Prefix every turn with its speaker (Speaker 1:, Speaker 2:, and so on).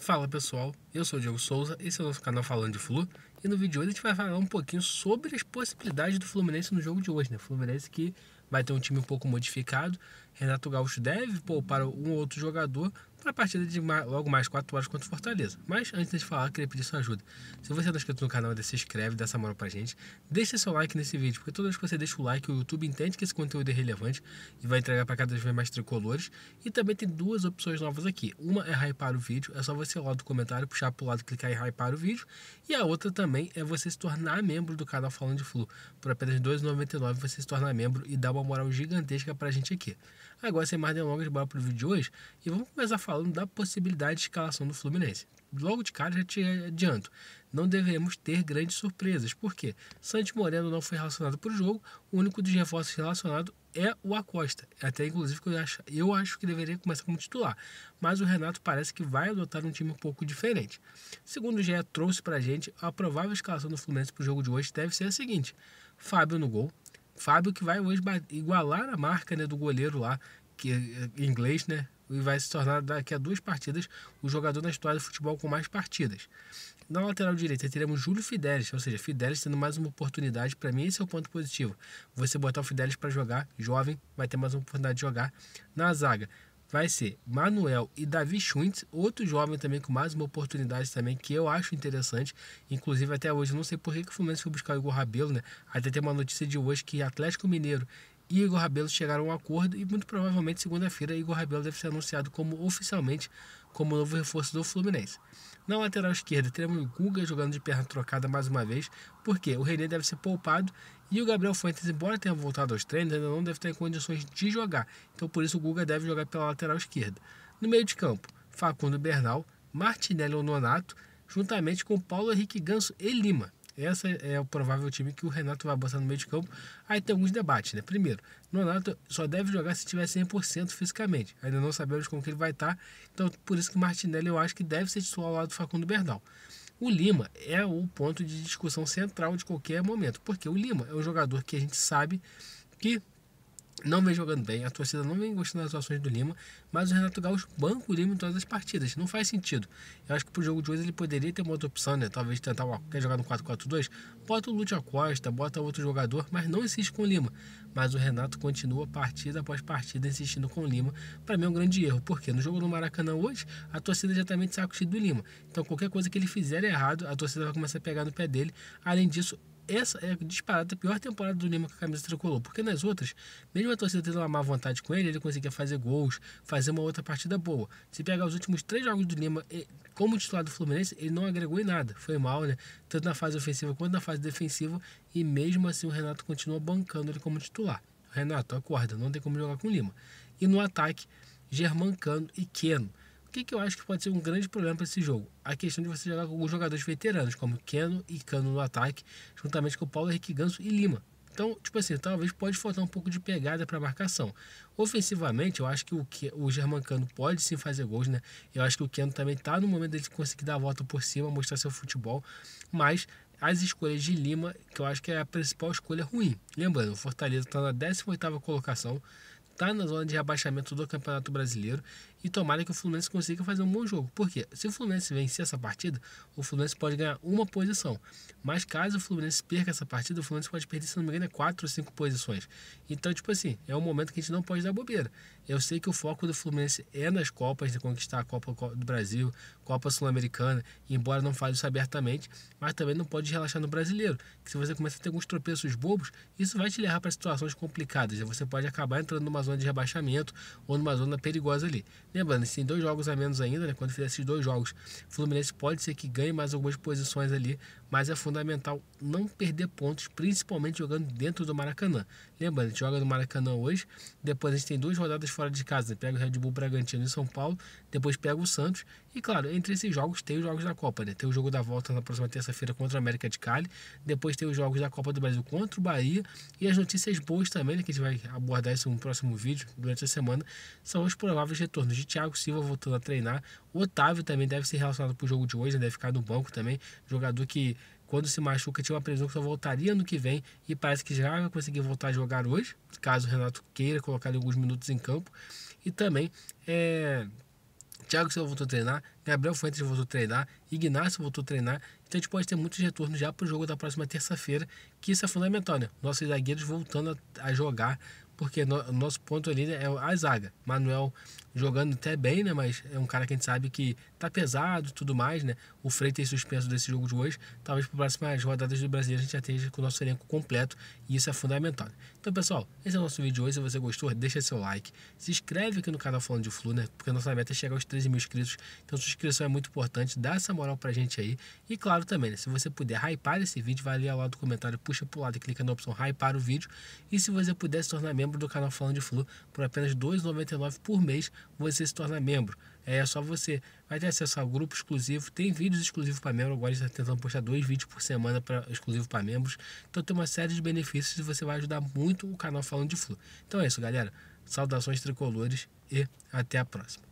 Speaker 1: Fala pessoal, eu sou o Diego Souza, esse é o nosso canal Falando de Flu. E no vídeo de hoje a gente vai falar um pouquinho sobre as possibilidades do Fluminense no jogo de hoje, né? Fluminense que vai ter um time um pouco modificado. Renato Gaúcho deve poupar um ou outro jogador para a partida de logo mais 4 horas contra o Fortaleza. Mas antes de falar, queria pedir sua ajuda. Se você não é inscrito no canal, ainda se inscreve, dá essa moral pra gente. Deixa seu like nesse vídeo, porque toda vez que você deixa o like, o YouTube entende que esse conteúdo é relevante e vai entregar para cada vez mais tricolores. E também tem duas opções novas aqui. Uma é hypar o vídeo, é só você ir lá do comentário, puxar pro lado, clicar em hypar o vídeo. E a outra também é você se tornar membro do canal Falando de Flu. Por apenas R$ 2,99 você se tornar membro e dá uma moral gigantesca pra gente aqui. Agora, sem mais delongas, bora pro vídeo de hoje e vamos começar falando da possibilidade de escalação do Fluminense. Logo de cara já te adianto, não devemos ter grandes surpresas, porque Santi Moreno não foi relacionado para o jogo, o único dos reforços relacionado é o Acosta, até inclusive que eu acho que deveria começar como titular, mas o Renato parece que vai adotar um time um pouco diferente. Segundo o GE trouxe pra gente, a provável escalação do Fluminense para o jogo de hoje deve ser a seguinte: Fábio no gol, Fábio que vai hoje igualar a marca, né, do goleiro lá, que é em inglês, né, e vai se tornar daqui a 2 partidas o jogador na história do futebol com mais partidas. Na lateral direita teremos Júlio Fidelis, ou seja, Fidelis tendo mais uma oportunidade. Para mim esse é o ponto positivo. Você botar o Fidelis para jogar, jovem, vai ter mais uma oportunidade de jogar. Na zaga vai ser Manuel e Davi Schwintz, outro jovem também com mais uma oportunidade também, que eu acho interessante. Inclusive até hoje, eu não sei por que o Fluminense foi buscar o Igor Rabelo, né? Até tem uma notícia de hoje que Atlético Mineiro e Igor Rabelo chegaram a um acordo e muito provavelmente segunda-feira Igor Rabelo deve ser anunciado oficialmente como novo reforço do Fluminense. Na lateral esquerda teremos o Guga jogando de perna trocada mais uma vez, porque o René deve ser poupado e o Gabriel Fuentes, embora tenha voltado aos treinos, ainda não deve estar em condições de jogar. Então por isso o Guga deve jogar pela lateral esquerda. No meio de campo, Facundo Bernal, Martinelli ou Nonato, juntamente com Paulo Henrique Ganso e Lima. Essa é o provável time que o Renato vai botar no meio de campo. Aí tem alguns debates, né? Primeiro, Nonato só deve jogar se tiver 100% fisicamente. Ainda não sabemos como que ele vai estar. Então, por isso que Martinelli eu acho que deve ser titular ao lado do Facundo Bernal. O Lima é o ponto de discussão central de qualquer momento. Porque o Lima é um jogador que a gente sabe que não vem jogando bem, a torcida não vem gostando das atuações do Lima, mas o Renato Gaúcho banca o Lima em todas as partidas, não faz sentido. Eu acho que pro jogo de hoje ele poderia ter uma outra opção, né? Talvez tentar quer jogar no 4-4-2, bota o Lúcio Acosta, bota outro jogador, mas não insiste com o Lima. Mas o Renato continua partida após partida insistindo com o Lima. Para mim é um grande erro, porque no jogo no Maracanã hoje, a torcida já tá meio de saco cheio do Lima. Então qualquer coisa que ele fizer errado, a torcida vai começar a pegar no pé dele. Além disso, essa é disparada a pior temporada do Lima com a camisa tricolor, porque nas outras, mesmo a torcida tendo uma má vontade com ele, ele conseguia fazer gols, fazer uma outra partida boa. Se pegar os últimos 3 jogos do Lima como titular do Fluminense, ele não agregou em nada, foi mal, né? Tanto na fase ofensiva quanto na fase defensiva, e mesmo assim o Renato continua bancando ele como titular. Renato, acorda, não tem como jogar com o Lima. E no ataque, Germancano e Keno. O que eu acho que pode ser um grande problema para esse jogo? A questão de você jogar com alguns jogadores veteranos, como Keno e Cano no ataque, juntamente com o Paulo Henrique Ganso e Lima. Então, tipo assim, talvez pode faltar um pouco de pegada para marcação. Ofensivamente, eu acho que o Germancano pode sim fazer gols, né? Eu acho que o Keno também está no momento dele conseguir dar a volta por cima, mostrar seu futebol, mas as escolhas de Lima, que eu acho que é a principal escolha ruim. Lembrando, o Fortaleza está na 18ª colocação, está na zona de rebaixamento do Campeonato Brasileiro e tomara que o Fluminense consiga fazer um bom jogo. Por quê? Se o Fluminense vencer essa partida, o Fluminense pode ganhar uma posição. Mas caso o Fluminense perca essa partida, o Fluminense pode perder, se não me engano, 4 ou 5 posições. Então, tipo assim, é um momento que a gente não pode dar bobeira. Eu sei que o foco do Fluminense é nas Copas, de conquistar a Copa do Brasil, Copa Sul-Americana, embora não fale isso abertamente, mas também não pode relaxar no Brasileiro, que se você começa a ter alguns tropeços bobos, isso vai te levar para situações complicadas. Você pode acabar entrando numa zona de rebaixamento ou numa zona perigosa ali. Lembrando, se tem 2 jogos a menos ainda, né, quando fizer esses 2 jogos, o Fluminense pode ser que ganhe mais algumas posições ali, mas é fundamental não perder pontos, principalmente jogando dentro do Maracanã. Lembrando, a gente joga no Maracanã hoje, depois a gente tem 2 rodadas fora de casa, né? Pega o Red Bull Bragantino em São Paulo, depois pega o Santos, e claro, entre esses jogos tem os jogos da Copa, né? Tem o jogo da volta na próxima terça-feira contra o América de Cali, depois tem os jogos da Copa do Brasil contra o Bahia, e as notícias boas também, né, que a gente vai abordar isso no próximo vídeo, durante a semana, são os prováveis retornos de Thiago Silva voltando a treinar. O Otávio também deve ser relacionado para o jogo de hoje, né? Deve ficar no banco também, jogador que quando se machuca tinha uma previsão que só voltaria no que vem e parece que já vai conseguir voltar a jogar hoje, caso o Renato queira colocar ele alguns minutos em campo. E também Thiago Silva voltou a treinar, Gabriel Fuentes voltou a treinar, Ignacio voltou a treinar. Então a gente pode ter muitos retornos já para o jogo da próxima terça-feira, que isso é fundamental, né? Nossos zagueiros voltando a jogar, porque o nosso ponto ali, né, é a zaga. Manuel jogando até bem, né? Mas é um cara que a gente sabe que tá pesado e tudo mais, né? O Freitas suspenso desse jogo de hoje. Talvez para as próximas rodadas do Brasileiro a gente já esteja com o nosso elenco completo, e isso é fundamental. Então, pessoal, esse é o nosso vídeo de hoje. Se você gostou, deixa seu like. Se inscreve aqui no canal Falando de Flu, né? Porque a nossa meta é chegar aos 13 mil inscritos. Então, sua inscrição é muito importante. Dá essa moral pra gente aí. E claro também, né? Se você puder hypar esse vídeo, vai ali ao lado do comentário, puxa pro lado e clica na opção hypar o vídeo. E se você puder se tornar membro do canal Falando de Flu, por apenas R$ 2,99 por mês, você se torna membro. É só você vai ter acesso ao grupo exclusivo, tem vídeos exclusivos para membro. Agora a gente está tentando postar 2 vídeos por semana exclusivo para membros. Então tem uma série de benefícios e você vai ajudar muito o canal Falando de Flu. Então é isso, galera. Saudações tricolores e até a próxima.